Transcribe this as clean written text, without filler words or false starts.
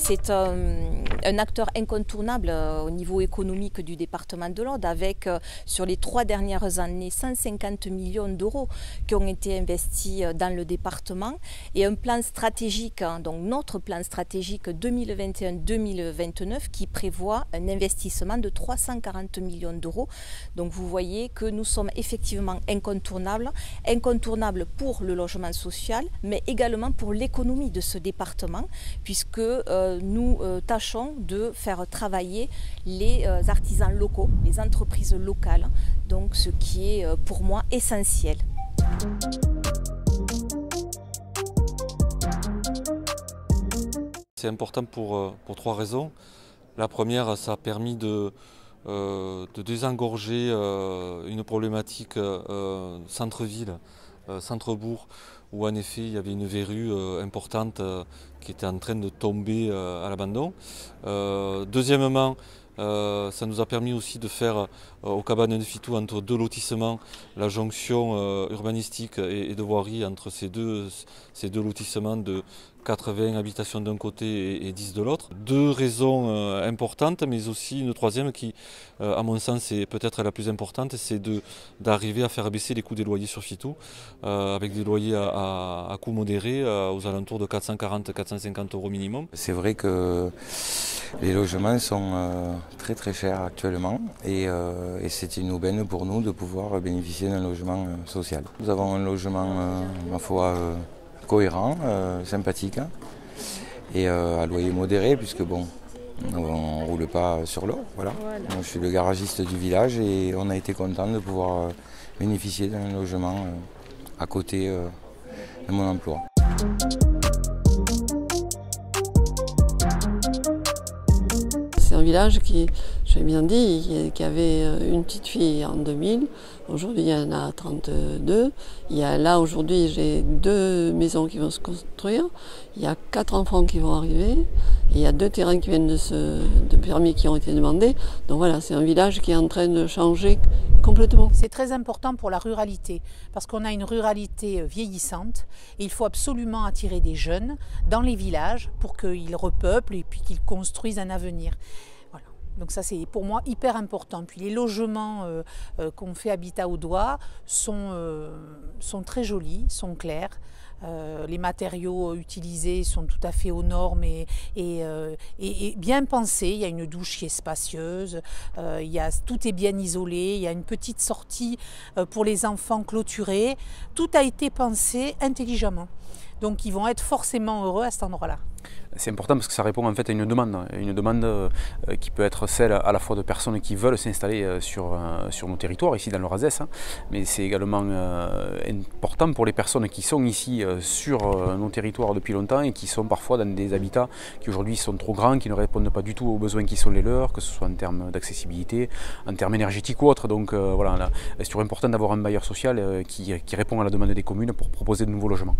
C'est un acteur incontournable au niveau économique du département de l'Aude, avec sur les 3 dernières années 150 millions d'euros qui ont été investis dans le département et un plan stratégique, donc notre plan stratégique 2021-2029 qui prévoit un investissement de 340 millions d'euros. Donc vous voyez que nous sommes effectivement incontournables pour le logement social, mais également pour l'économie de ce département, puisque nous tâchons de faire travailler les artisans locaux, les entreprises locales, donc ce qui est pour moi essentiel. C'est important pour 3 raisons. La première, ça a permis de désengorger une problématique centre-ville, centre-bourg, où en effet il y avait une verrue importante qui était en train de tomber à l'abandon. Deuxièmement, ça nous a permis aussi de faire au Cabanes de Fitou, entre 2 lotissements, la jonction urbanistique et de voirie entre ces deux lotissements de 80 habitations d'un côté et 10 de l'autre. 2 raisons importantes, mais aussi une troisième qui, à mon sens, est peut-être la plus importante, c'est d'arriver à faire baisser les coûts des loyers sur Fitou, avec des loyers à coût modéré, aux alentours de 440-450 euros minimum. C'est vrai que les logements sont très chers actuellement et c'est une aubaine pour nous de pouvoir bénéficier d'un logement social. Nous avons un logement, ma foi, cohérent, sympathique et à loyer modéré, puisque bon, on ne roule pas sur l'eau. Voilà. Moi, je suis le garagiste du village et on a été content de pouvoir bénéficier d'un logement à côté de mon emploi. C'est un village qui, j'ai bien dit, qui avait une petite fille en 2000. Aujourd'hui, il y en a 32. Là, aujourd'hui, j'ai 2 maisons qui vont se construire. Il y a 4 enfants qui vont arriver. Et il y a 2 terrains qui viennent de permis qui ont été demandés. Donc voilà, c'est un village qui est en train de changer complètement. C'est très important pour la ruralité, parce qu'on a une ruralité vieillissante. Et il faut absolument attirer des jeunes dans les villages pour qu'ils repeuplent et puis qu'ils construisent un avenir. Voilà. Donc ça, c'est pour moi hyper important. Puis les logements qu'on fait Habitat Audois sont très jolis, sont clairs. Les matériaux utilisés sont tout à fait aux normes et bien pensés. Il y a une douche qui est spacieuse, tout est bien isolé, il y a une petite sortie pour les enfants clôturée. Tout a été pensé intelligemment. Donc ils vont être forcément heureux à cet endroit-là. C'est important parce que ça répond en fait à une demande qui peut être celle à la fois de personnes qui veulent s'installer sur nos territoires, ici dans le Razès, mais c'est également important pour les personnes qui sont ici sur nos territoires depuis longtemps et qui sont parfois dans des habitats qui aujourd'hui sont trop grands, qui ne répondent pas du tout aux besoins qui sont les leurs, que ce soit en termes d'accessibilité, en termes énergétiques ou autres. Donc voilà, c'est toujours important d'avoir un bailleur social qui répond à la demande des communes pour proposer de nouveaux logements.